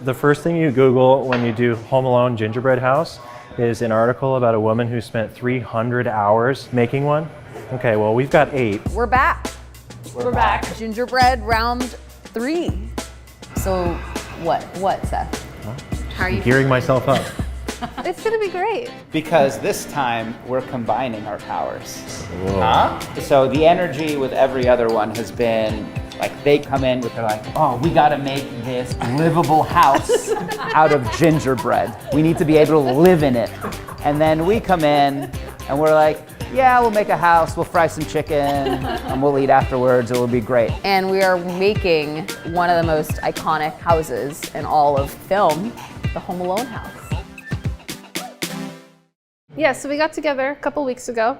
The first thing you Google when you do Home Alone gingerbread house is an article about a woman who spent 300 hours making one. Okay, well, we've got 8. We're back. We're back. Gingerbread round 3. So what, Seth? How are you Gearing myself up. It's gonna be great. Because this time we're combining our powers. Whoa. Huh? So the energy with every other one has been like they come in with they're like, oh, we gotta make this livable house out of gingerbread. We need to be able to live in it. And then we come in and we're like, yeah, we'll make a house, we'll fry some chicken, and we'll eat afterwards, it will be great. And we are making one of the most iconic houses in all of film, the Home Alone house. Yeah, so we got together a couple weeks ago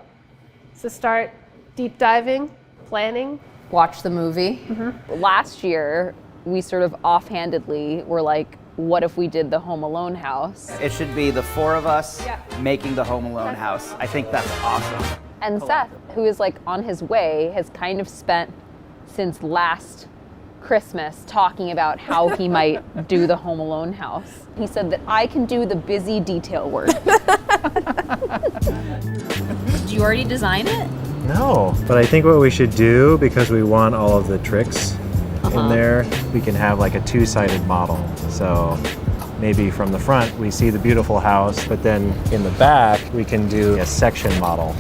to start deep diving, planning. Watch the movie. Last year, we sort of offhandedly were like, what if we did the Home Alone house? It should be the 4 of us making the Home Alone house. I think that's awesome. And Seth, who is like on his way, has kind of spent since last Christmas talking about how he might do the Home Alone house. He said that I can do the busy detail work. Did you already design it? No, but I think what we should do, because we want all of the tricks in there, we can have like a 2-sided model. So maybe from the front we see the beautiful house, but then in the back we can do a section model.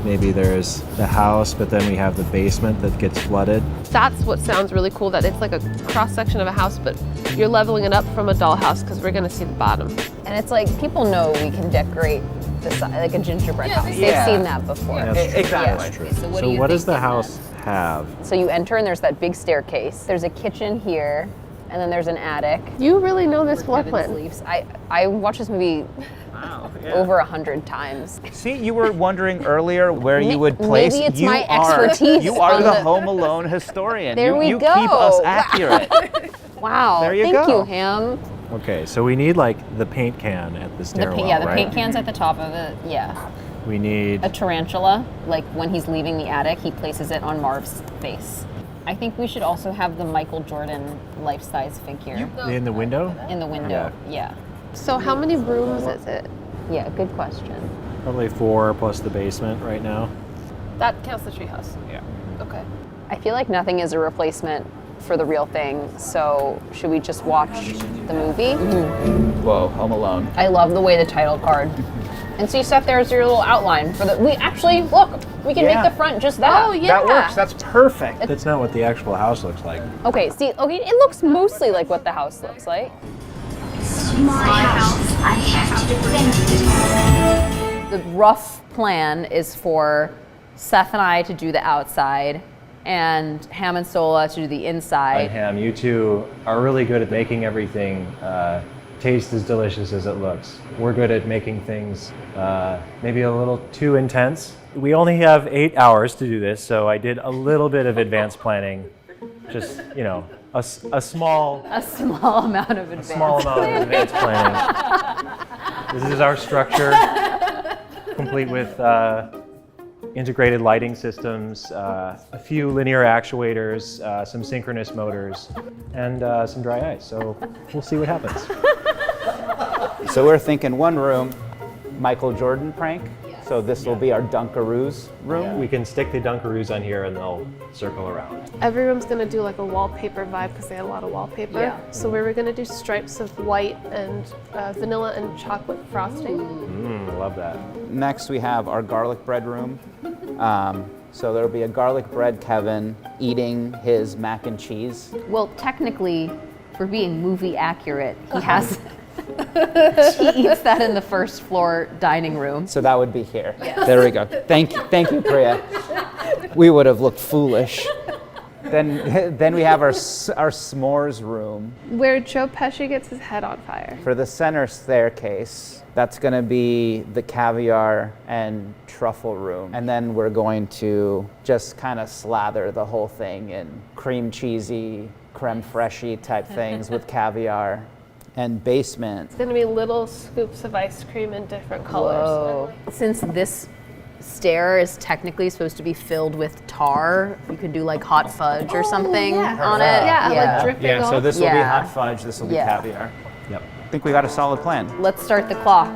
Maybe there's the house, but then we have the basement that gets flooded. That's what sounds really cool, that it's like a cross section of a house, but you're leveling it up from a dollhouse because we're gonna see the bottom. And it's like, people know we can decorate the side, like a gingerbread house. They've seen that before. Yeah, that's true. Exactly. That's true. So what does the house have? So you enter and there's that big staircase. There's a kitchen here, and then there's an attic. You really know this floor Kevin plan. sleeps. I watched this movie over 100 times. See, you were wondering earlier where you would place. Maybe it's my expertise You are on the the- Home Alone historian. There we you go. keep us accurate. Wow, There you thank go. you, Ham. Okay, so we need like the paint can at the stairwell, The right? paint can's at the top of it, yeah. We need A tarantula, like when he's leaving the attic, he places it on Marv's face. I think we should also have the Michael Jordan life-size figure in the window. in the window, yeah. So how many rooms is it? Yeah, good question. Probably 4 plus the basement right now. That counts the treehouse. Yeah. Okay. I feel like nothing is a replacement for the real thing, so should we just watch the movie? Whoa, Home Alone. I love the way the title card. And see, Seth, there's your little outline for the. We actually look. We can Yeah. make the front just that. Oh, yeah. That works. That's perfect. That's not what the actual house looks like. Okay. See. Okay. It looks mostly like what the house looks like. My house, I have to defend it. The rough plan is for Seth and I to do the outside, and Ham and Sohla to do the inside. Ham, you two are really good at making everything taste as delicious as it looks. We're good at making things maybe a little too intense. We only have 8 hours to do this, so I did a little bit of advanced planning. Just, you know, a small amount of advance. amount of advanced planning. This is our structure, complete with integrated lighting systems, a few linear actuators, some synchronous motors, and some dry ice. So we'll see what happens. So we're thinking one room, Michael Jordan prank. So this will be our Dunkaroos room. We can stick the Dunkaroos on here and they'll circle around. Every room's gonna do like a wallpaper vibe because they had a lot of wallpaper. Yeah. So we were gonna do stripes of white and vanilla and chocolate frosting. Love that. Next we have our garlic bread room. So there'll be a garlic bread Kevin eating his mac and cheese. Well, technically, for being movie accurate, he has. He eats that in the first floor dining room. So that would be here. There we go. Thank you, Priya. We would have looked foolish. Then we have our s'mores room. Where Joe Pesci gets his head on fire. For the center staircase, that's gonna be the caviar and truffle room. And then we're going to just kind of slather the whole thing in cream cheesy, creme fraiche type things with caviar. And basement. It's gonna be little scoops of ice cream in different colors. Since this stair is technically supposed to be filled with tar. You could do like hot fudge or something on it. Yeah, like dripping Yeah, so off. this will be Yeah. hot fudge, this will be Yeah. caviar. Yep. I think we got a solid plan. Let's start the clock.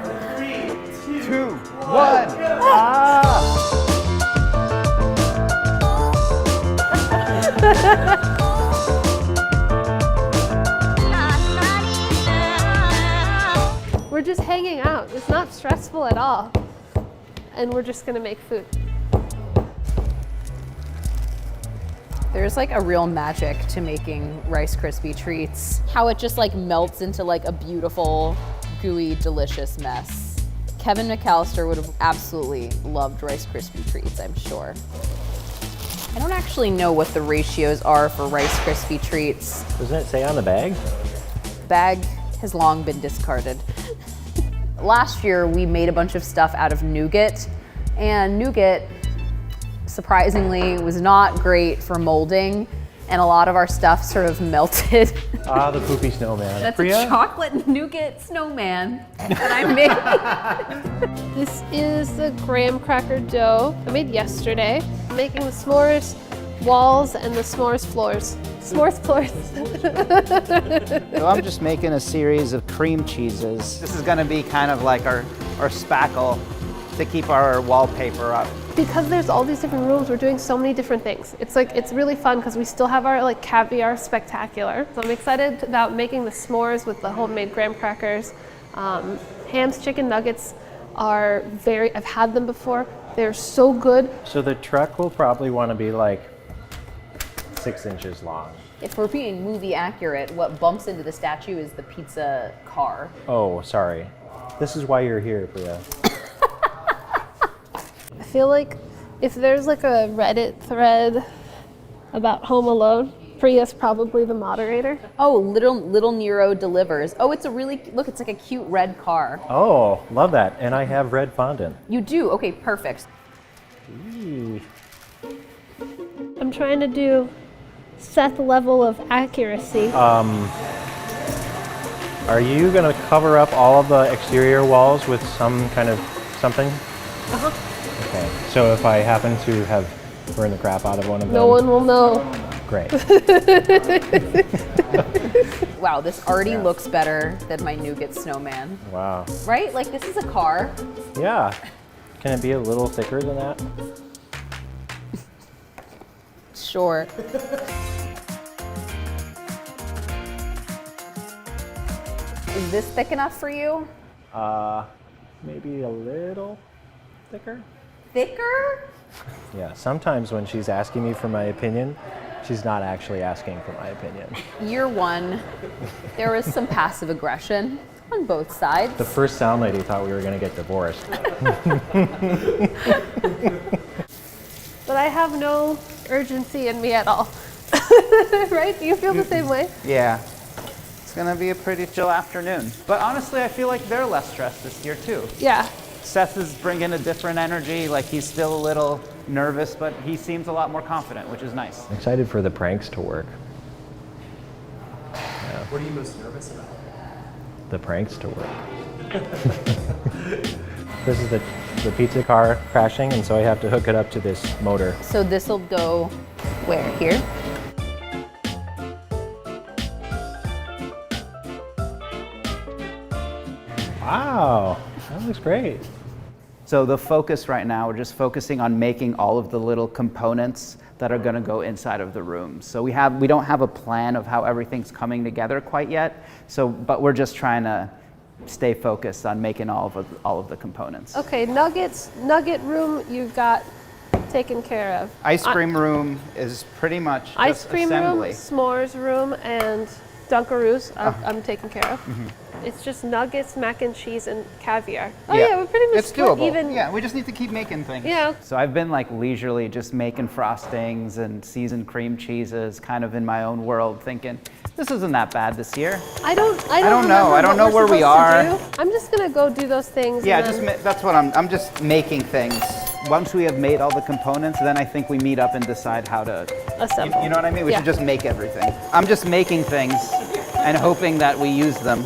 2, 1. We're just hanging out. It's not stressful at all. And we're just gonna make food. There's like a real magic to making Rice Krispie treats. How it just like melts into like a beautiful, gooey, delicious mess. Kevin McCallister would have absolutely loved Rice Krispie treats, I'm sure. I don't actually know what the ratios are for Rice Krispie treats. Doesn't it say on the bag? Bag has long been discarded. Last year, we made a bunch of stuff out of nougat, and nougat, surprisingly, was not great for molding, and a lot of our stuff sort of melted. Ah, the poopy snowman. That's Priya? a chocolate nougat snowman that I made. This is the graham cracker dough I made yesterday. I'm making the s'mores walls and the s'mores floors. S'mores floors. So I'm just making a series of cream cheeses. This is gonna be kind of like our spackle to keep our wallpaper up. Because there's all these different rooms, we're doing so many different things. It's like, it's really fun because we still have our like caviar spectacular. So I'm excited about making the s'mores with the homemade graham crackers. Ham's chicken nuggets are I've had them before. They're so good. So the truck will probably want to be like 6 inches long. If we're being movie accurate, what bumps into the statue is the pizza car. Oh, sorry. This is why you're here, Priya. I feel like if there's like a Reddit thread about Home Alone, Priya's probably the moderator. Oh, little Nero delivers. Oh, it's a really, look, it's like a cute red car. Oh, love that. And I have red fondant. You do? Okay, perfect. Ooh. I'm trying to do Seth level of accuracy. Are you going to cover up all of the exterior walls with some kind of something? Uh-huh. Okay. So if I happen to have burned the crap out of one of them? No one will know. Great. Wow, this already looks better than my nougat snowman. Wow. Right? Like, this is a car. Yeah. Can it be a little thicker than that? Sure. Is this thick enough for you? Maybe a little thicker? Thicker? Yeah, sometimes when she's asking me for my opinion, she's not actually asking for my opinion. Year one, there was some passive aggression on both sides. The first sound lady thought we were going to get divorced. But I have no urgency in me at all. Right? Do you feel the same way? Yeah. It's gonna be a pretty chill afternoon. But honestly, I feel like they're less stressed this year too. Yeah. Seth is bringing a different energy. Like he's still a little nervous, but he seems a lot more confident, which is nice. I'm excited for the pranks to work. What are you most nervous about? The pranks to work. This is the pizza car crashing, and so I have to hook it up to this motor. So this will go where? Here? Wow, that looks great. So the focus right now, we're just focusing on making all of the little components that are going to go inside of the room. So we don't have a plan of how everything's coming together quite yet. But we're just trying to stay focused on making all of the components. Okay, nugget room you've got taken care of. Ice cream room is pretty much just Ice cream assembly. room, s'mores room, and Dunkaroos I'm taking care of. It's just nuggets, mac and cheese, and caviar. Oh yeah, we're pretty much it's doable. even. Yeah, we just need to keep making things. Yeah. So I've been like leisurely just making frostings and seasoned cream cheeses, kind of in my own world, thinking this isn't that bad this year. I don't don't know. remember I don't what know we're where we supposed to are. do. I'm just gonna go do those things. Yeah, and then- that's what I'm just making things. Once we have made all the components, then I think we meet up and decide how to assemble. You know what I mean? We Yeah. should just make everything. I'm just making things and hoping that we use them.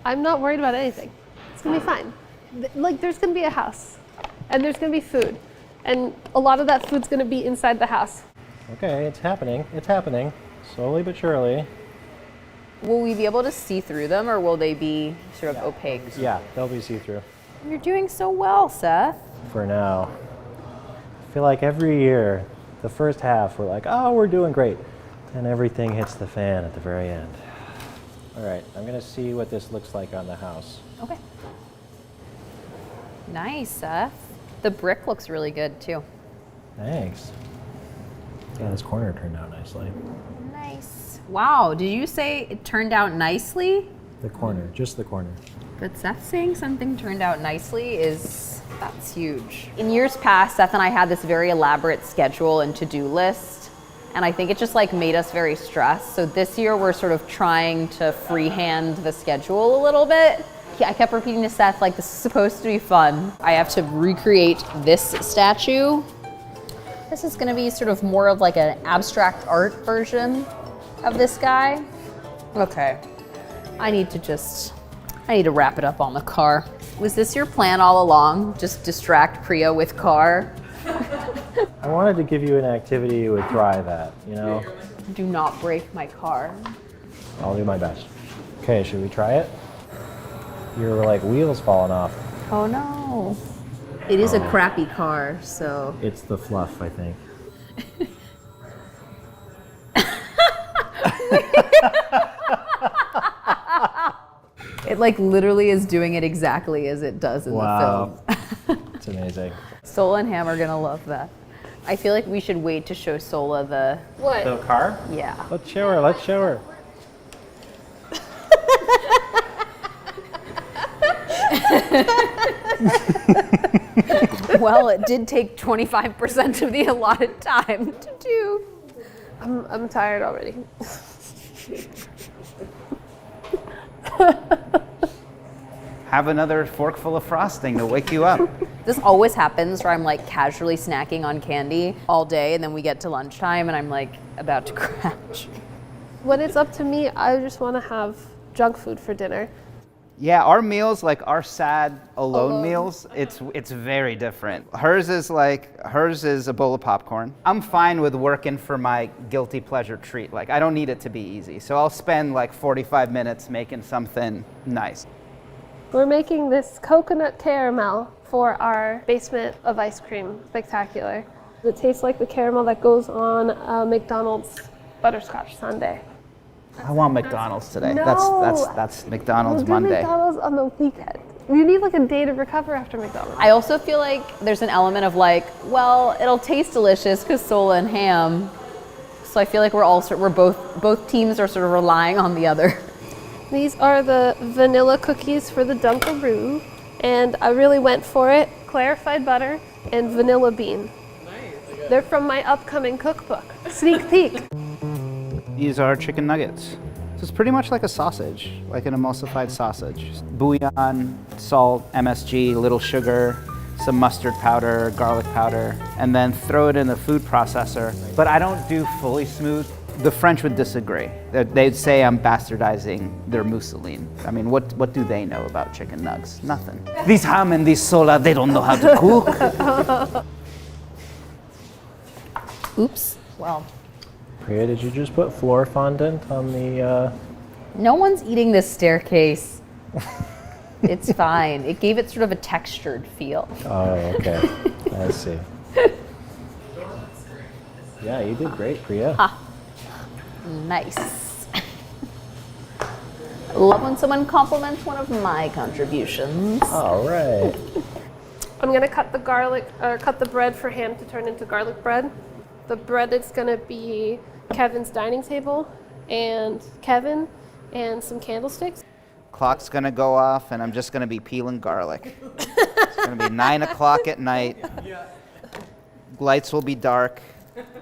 I'm not worried about anything. It's gonna be fine. Like, there's gonna be a house, and there's gonna be food, and a lot of that food's gonna be inside the house. Okay, it's happening. It's happening. Slowly but surely. Will we be able to see through them, or will they be sort of opaque? Yeah, they'll be see-through. You're doing so well, Seth. For now. I feel like every year, the first half, we're like, oh, we're doing great. And everything hits the fan at the very end. All right, I'm gonna see what this looks like on the house. Okay. Nice, Seth. The brick looks really good too. Thanks. Yeah, this corner turned out nicely. Nice. Wow, did you say it turned out nicely? The corner, just the corner. But Seth saying something turned out nicely that's huge. In years past, Seth and I had this very elaborate schedule and to-do list, and I think it just like made us very stressed. So this year we're sort of trying to freehand the schedule a little bit. I kept repeating to Seth, like, this is supposed to be fun. I have to recreate this statue. This is gonna be sort of more of like an abstract art version of this guy. Okay, I need to wrap it up on the car. Was this your plan all along? Just distract Priya with car? I wanted to give you an activity you would thrive at, you know? Do not break my car. I'll do my best. Okay, should we try it? Your like wheels falling off. Oh no. It is a crappy car, so. It's the fluff, I think. It like literally is doing it exactly as it does in the film. It's amazing. Sohla and Ham are gonna love that. I feel like we should wait to show Sohla the, What? The car? yeah. Let's show her, let's show her. Well, it did take 25% of the allotted time to do. I'm tired already. Have another forkful of frosting to wake you up. This always happens where I'm like casually snacking on candy all day, and then we get to lunchtime and I'm like about to crash. When it's up to me, I just want to have junk food for dinner. Yeah, our meals, like our sad alone meals, it's very different. Hers is a bowl of popcorn. I'm fine with working for my guilty pleasure treat. Like, I don't need it to be easy. So I'll spend like 45 minutes making something nice. We're making this coconut caramel for our basement of ice cream spectacular. It tastes like the caramel that goes on a McDonald's butterscotch sundae. I want McDonald's today. No. That's McDonald's We'll do Monday. McDonald's on the weekend. You need like a day to recover after McDonald's. I also feel like there's an element of like, well, it'll taste delicious because Sohla and Ham. So I feel like we're both teams are sort of relying on the other. These are the vanilla cookies for the Dunkaroo, and I really went for it. Clarified butter and vanilla bean. Nice. They're from my upcoming cookbook. Sneak peek. These are chicken nuggets. So it's pretty much like a sausage, like an emulsified sausage. Bouillon, salt, MSG, a little sugar, some mustard powder, garlic powder, and then throw it in the food processor. But I don't do fully smooth. The French would disagree. They'd say I'm bastardizing their mousseline. I mean, what do they know about chicken nugs? Nothing. These Ham and these Sohla, they don't know how to cook. Oops. Well, Priya, did you just put floor fondant on the, no one's eating this staircase. It's fine. It gave it sort of a textured feel. Oh, okay. I see. Yeah, you did great, Priya. Nice. Love when someone compliments one of my contributions. All right. I'm gonna cut the bread for Ham to turn into garlic bread. The bread is gonna be Kevin's dining table, and Kevin, and some candlesticks. Clock's gonna go off and I'm just gonna be peeling garlic. It's gonna be 9 o'clock at night. Lights will be dark.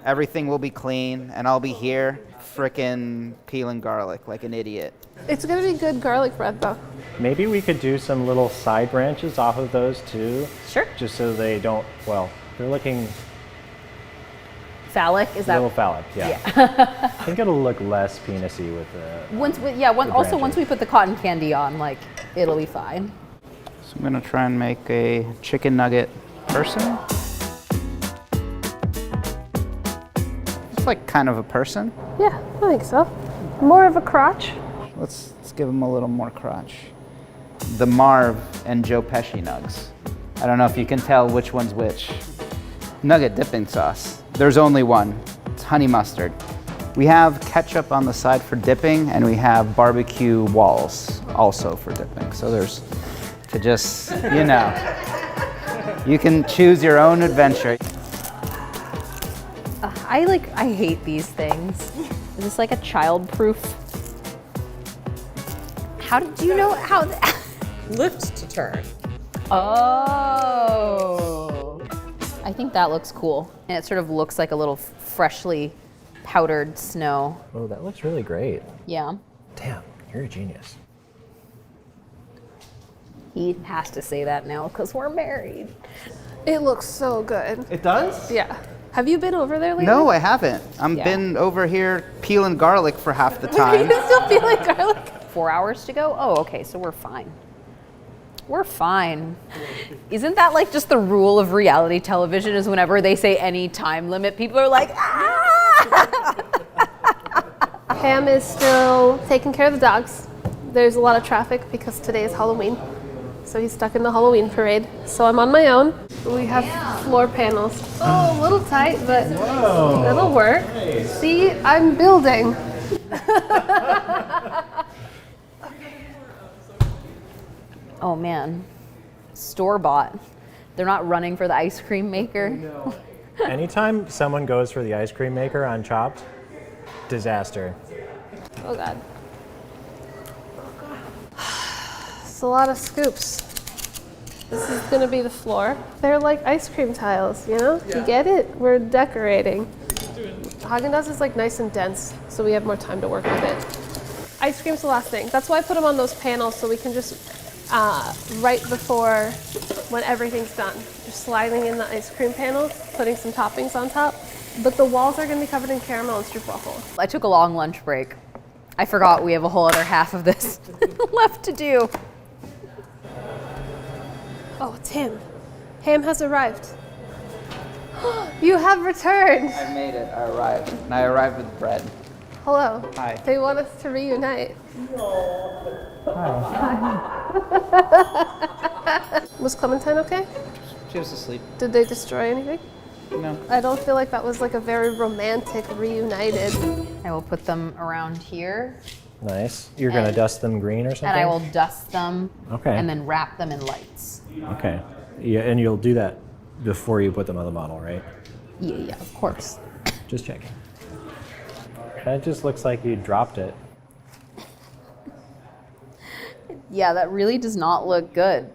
Everything will be clean, and I'll be here frickin' peeling garlic like an idiot. It's gonna be good garlic bread though. Maybe we could do some little side branches off of those too. Sure. Just so they don't, well, they're looking Phallic, is a that? little phallic, yeah. I think it'll look less penisy with the Once we put the cotton candy on, like It'll be fine. So I'm gonna try and make a chicken nugget person. It's like kind of a person. Yeah, I think so. More of a crotch. Let's give him a little more crotch. The Marv and Joe Pesci nugs. I don't know if you can tell which one's which. Nugget dipping sauce. There's only one. It's honey mustard. We have ketchup on the side for dipping, and we have barbecue walls also for dipping. So there's to just, you know, you can choose your own adventure. I hate these things. Is this like a child-proof? How did you know how? Lift to turn. Oh. I think that looks cool. And it sort of looks like a little freshly powdered snow. Oh, that looks really great. Yeah. Damn, you're a genius. He has to say that now because we're married. It looks so good. It does? Yeah. Have you been over there lately? No, I haven't. I'm Yeah. been over here peeling garlic for half the You time. still feel like garlic? 4 hours to go? Oh, okay, so we're fine. We're fine. Isn't that like just the rule of reality television is whenever they say any time limit, people are like, ah! Ham is still taking care of the dogs. There's a lot of traffic because today is Halloween. So he's stuck in the Halloween parade. So I'm on my own. We have floor panels. Oh, a little tight, but it'll work. See, I'm building. Oh man, store-bought. They're not running for the ice cream maker. Anytime someone goes for the ice cream maker on Chopped, disaster. Oh God. It's a lot of scoops. This is gonna be the floor. They're like ice cream tiles, you know? You get it? We're decorating. Haagen-Dazs is like nice and dense, so we have more time to work with it. Ice cream's the last thing. That's why I put them on those panels so we can just, right before when everything's done, just sliding in the ice cream panels, putting some toppings on top. But the walls are gonna be covered in caramel and stroopwafel. I took a long lunch break. I forgot we have a whole other half of this left to do. Oh, it's Ham. Ham has arrived. You have returned. I made it. I arrived. And I arrived with bread. Hello. Hi. They want us to reunite. Was Clementine okay? She was asleep. Did they destroy anything? No. I don't feel like that was like a very romantic reunited. I will put them around here, Nice. You're gonna dust them green or something? and I will dust them, Okay. and then wrap them in lights. Okay. Yeah, and you'll do that before you put them on the model, right? Yeah, of course. Just checking. That just looks like you dropped it. Yeah, that really does not look good.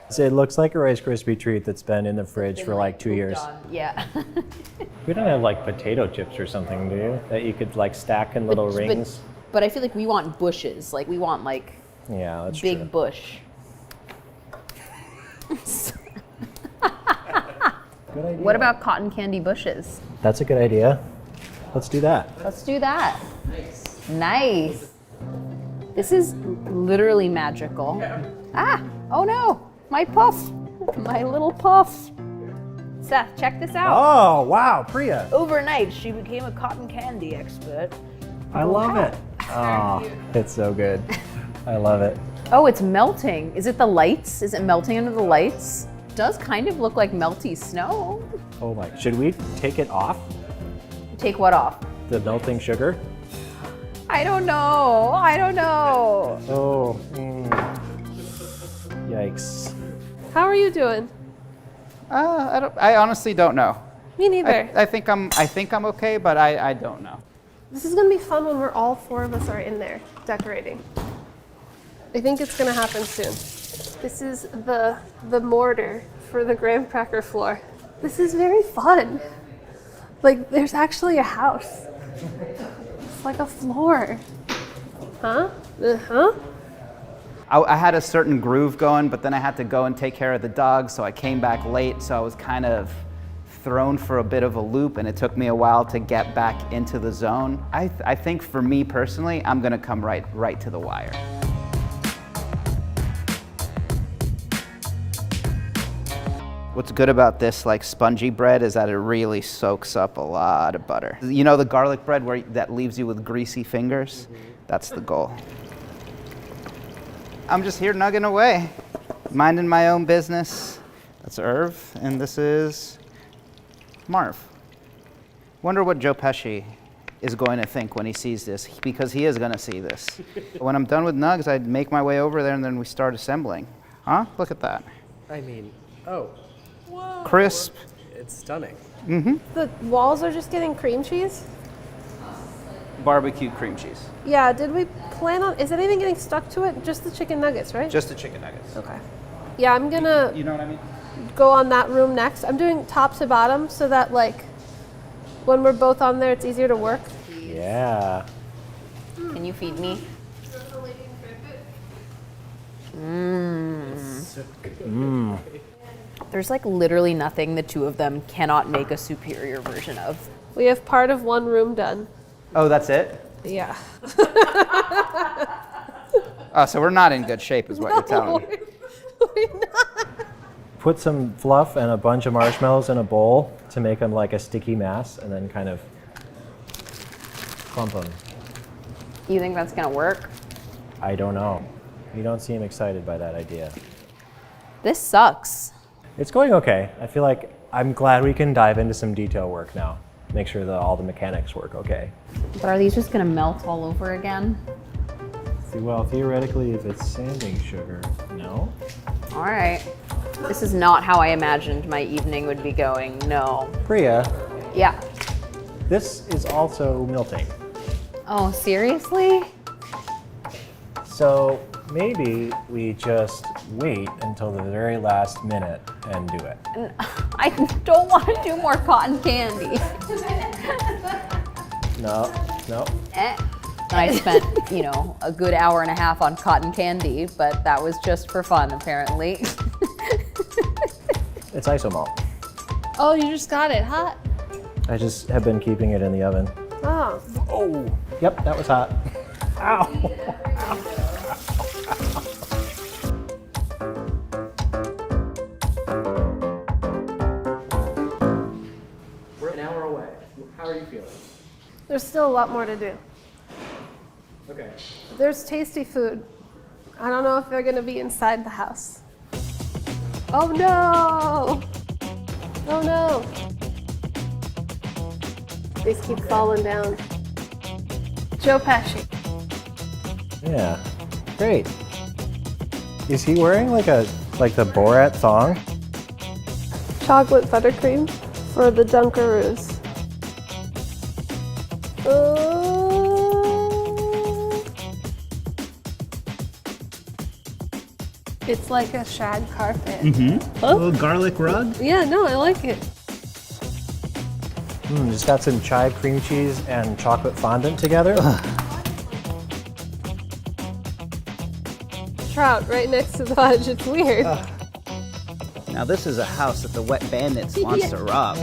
So it looks like a Rice Krispie treat that's been in the fridge for like 2 years. Yeah. We don't have like potato chips or something, do you? That you could like stack in little rings? But I feel like we want bushes. Like we want like Yeah, that's big true. bush. Good idea. What about cotton candy bushes? That's a good idea. Let's do that. Let's do that. Nice. This is literally magical. Ah, oh no, my puff, my little puff. Seth, check this out. Oh, wow, Priya. Overnight, she became a cotton candy expert. I love it. Oh, it's so good. I love it. Oh, it's melting. Is it the lights? Is it melting under the lights? Does kind of look like melty snow. Oh my, should we take it off? Take what off? The melting sugar? I don't know. I don't know. Oh, yikes. How are you doing? I honestly don't know. Me neither. I think I'm okay, but I don't know. This is gonna be fun when we're all four of us are in there decorating. I think it's gonna happen soon. This is the mortar for the graham cracker floor. This is very fun. Like there's actually a house. It's like a floor. Huh? Uh-huh. I had a certain groove going, but then I had to go and take care of the dogs, so I came back late, so I was kind of thrown for a bit of a loop, and it took me a while to get back into the zone. I think for me personally, I'm gonna come right to the wire. What's good about this like spongy bread is that it really soaks up a lot of butter. You know the garlic bread that leaves you with greasy fingers? That's the goal. I'm just here nugging away, minding my own business. That's Irv, and this is Marv. Wonder what Joe Pesci is going to think when he sees this, because he is going to see this. When I'm done with nugs, I'd make my way over there and then we start assembling. Huh? Look at that. I mean, oh. Whoa. Crisp. It's stunning. Mm-hmm. The walls are just getting cream cheese? Barbecue cream cheese. Yeah, did we plan on, is anything getting stuck to it? Just the chicken nuggets, right? Just the chicken nuggets. Okay. Yeah, I'm gonna You know what I mean? go on that room next. I'm doing top to bottom so that like when we're both on there, it's easier to work. Yeah. Can you feed me? There's like literally nothing the two of them cannot make a superior version of. We have part of one room done. Oh, that's it? Yeah. Oh, so we're not in good shape is what you're telling me. Put some fluff and a bunch of marshmallows in a bowl to make them like a sticky mass, and then kind of clump them. You think that's gonna work? I don't know. You don't seem excited by that idea. This sucks. It's going okay. I feel like I'm glad we can dive into some detail work now. Make sure that all the mechanics work okay. But are these just gonna melt all over again? Well, theoretically, if it's sanding sugar, no. All right. This is not how I imagined my evening would be going, no. Priya, Yeah. this is also melting. Oh, seriously? So maybe we just wait until the very last minute and do it. I don't want to do more cotton candy. No, no. I spent, you know, a good hour and a half on cotton candy, but that was just for fun, apparently. It's isomalt. Oh, you just got it hot? I just have been keeping it in the oven. Oh. Oh, yep, that was hot. Ow. We're an hour away. How are you feeling? There's still a lot more to do. Okay. There's tasty food. I don't know if they're gonna be inside the house. Oh no! Oh no! These keep falling down. Joe Pesci. Yeah, great. Is he wearing like the Borat thong? Chocolate buttercream for the Dunkaroos. It's like a shag carpet. Mm-hmm. A little garlic rug. Yeah, no, I like it. Just got some chive cream cheese and chocolate fondant together. Trout right next to the fudge. It's weird. Now this is a house that the wet bandits wants to rob.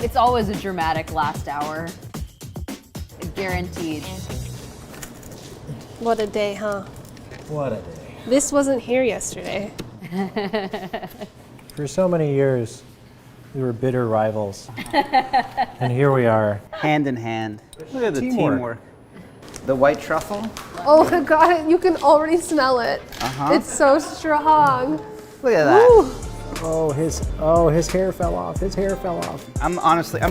It's always a dramatic last hour. Guaranteed. What a day, huh? What a day. This wasn't here yesterday. For so many years, we were bitter rivals. And here we are. Hand in hand. Look at the Teamwork. teamwork. The white truffle. Oh my god, you can already smell it. Uh-huh. It's so strong. Look at that. Woo. His hair fell off. His hair fell off. I'm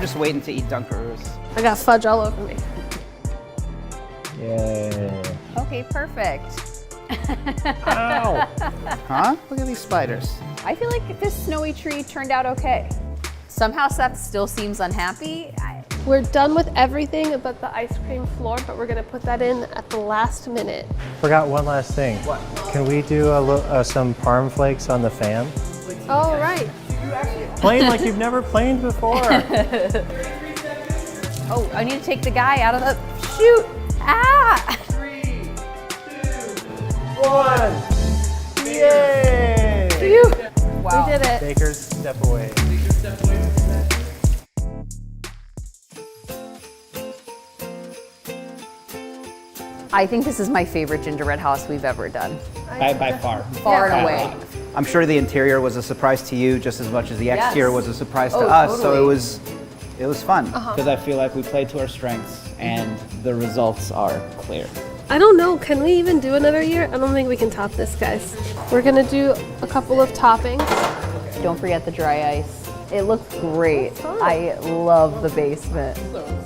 just waiting to eat Dunkaroos. I got fudge all over me. Yay. Okay, perfect. Ow. Huh? Look at these spiders. I feel like this snowy tree turned out okay. Somehow Seth still seems unhappy. We're done with everything but the ice cream floor, but we're gonna put that in at the last minute. Forgot one last thing. What? Can we do some parm flakes on the fan? All right. Plane like you've never planed before. Oh, I need to take the guy out of the shoot. Ah! 3, 2, 1. Yay! Phew. Wow. We did it. Bakers, step away. I think this is my favorite gingerbread house we've ever done. By far. Far Yeah. and away. I'm sure the interior was a surprise to you just as much as the exterior was a surprise to us. So totally. it was fun because I feel like we played to our strengths and the results are clear. I don't know, can we even do another year? I don't think we can top this, guys. We're gonna do a couple of toppings. Don't forget the dry ice. It looks great. I love the basement.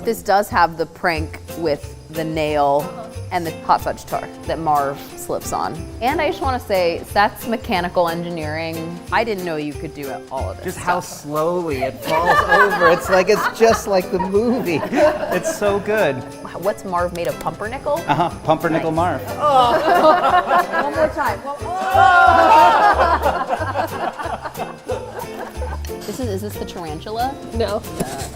This does have the prank with the nail and the hot fudge tart that Marv slips on. And I just want to say, Seth's mechanical engineering, I didn't know you could do all of this Just stuff. how slowly it falls over. It's just like the movie. It's so good. What's Marv made of? Pumpernickel? Pumpernickel Marv. One more time. Is this the tarantula? No.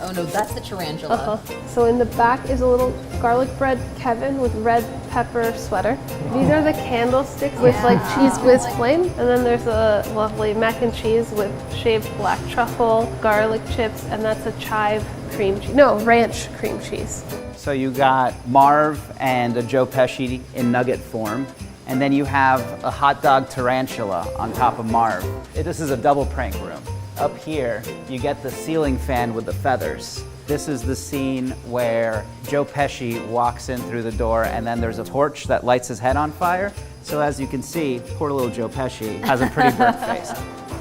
Oh no, that's the tarantula. So in the back is a little garlic bread Kevin with red pepper sweater. These are the candlesticks with like cheese whiz flame. And then there's a lovely mac and cheese with shaved black truffle, garlic chips, and that's a chive cream cheese. No, ranch cream cheese. So you got Marv and a Joe Pesci in nugget form. And then you have a hot dog tarantula on top of Marv. This is a double prank room. Up here, you get the ceiling fan with the feathers. This is the scene where Joe Pesci walks in through the door and then there's a torch that lights his head on fire. So as you can see, poor little Joe Pesci has a pretty burnt face.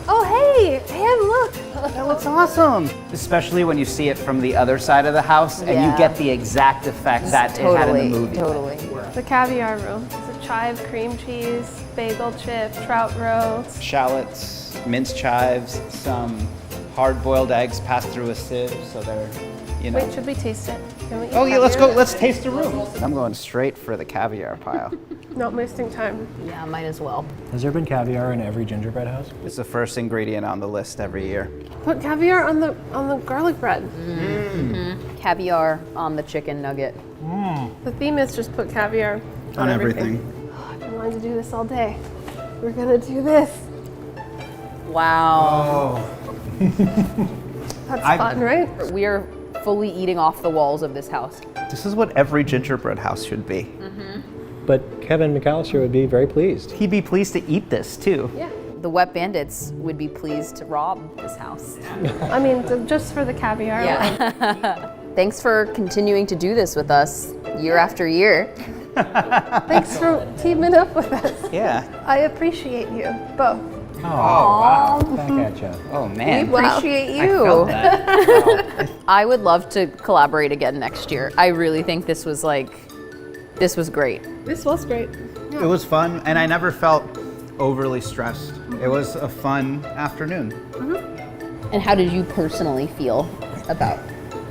Oh, hey, Ham, look. That looks awesome. Especially when you see it from the other side of the house and you get the exact effect that it had in the movie. Totally. The caviar room. It's a chive cream cheese, bagel chip, trout roast. Shallots, minced chives, some hard-boiled eggs passed through a sieve, so they're, you know. Wait, should we taste it? Can we eat Oh yeah, let's go. caviar? Let's taste the room. I'm going straight for the caviar pile. Not wasting time. Yeah, might as well. Has there been caviar in every gingerbread house? It's the first ingredient on the list every year. Put caviar on the garlic bread. Caviar on the chicken nugget. The theme is just put caviar on everything. I've been wanting to do this all day. We're gonna do this. Wow. That's fun, right? We are fully eating off the walls of this house. This is what every gingerbread house should be. But Kevin McCallister would be very pleased. He'd be pleased to eat this too. Yeah. The Wet Bandits would be pleased to rob this house. I mean, just for the caviar. Yeah. Thanks for continuing to do this with us year after year. Thanks for teaming up with us. Yeah. I appreciate you both. Oh, wow. Back at you. Oh man. We appreciate you. I felt that. I would love to collaborate again next year. I really think this was great. This was great. It was fun, and I never felt overly stressed. It was a fun afternoon. And how did you personally feel about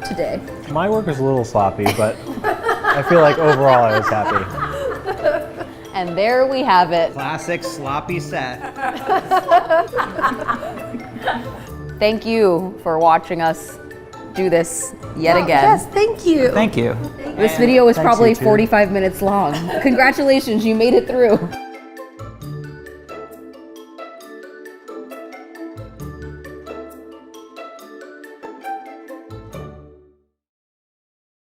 today? My work was a little sloppy, but I feel like overall I was happy. And there we have it. Classic sloppy Seth. Thank you for watching us do this yet again. Yes, thank you. Thank you. This video was Thanks, probably you too. 45 minutes long. Congratulations, you made it through.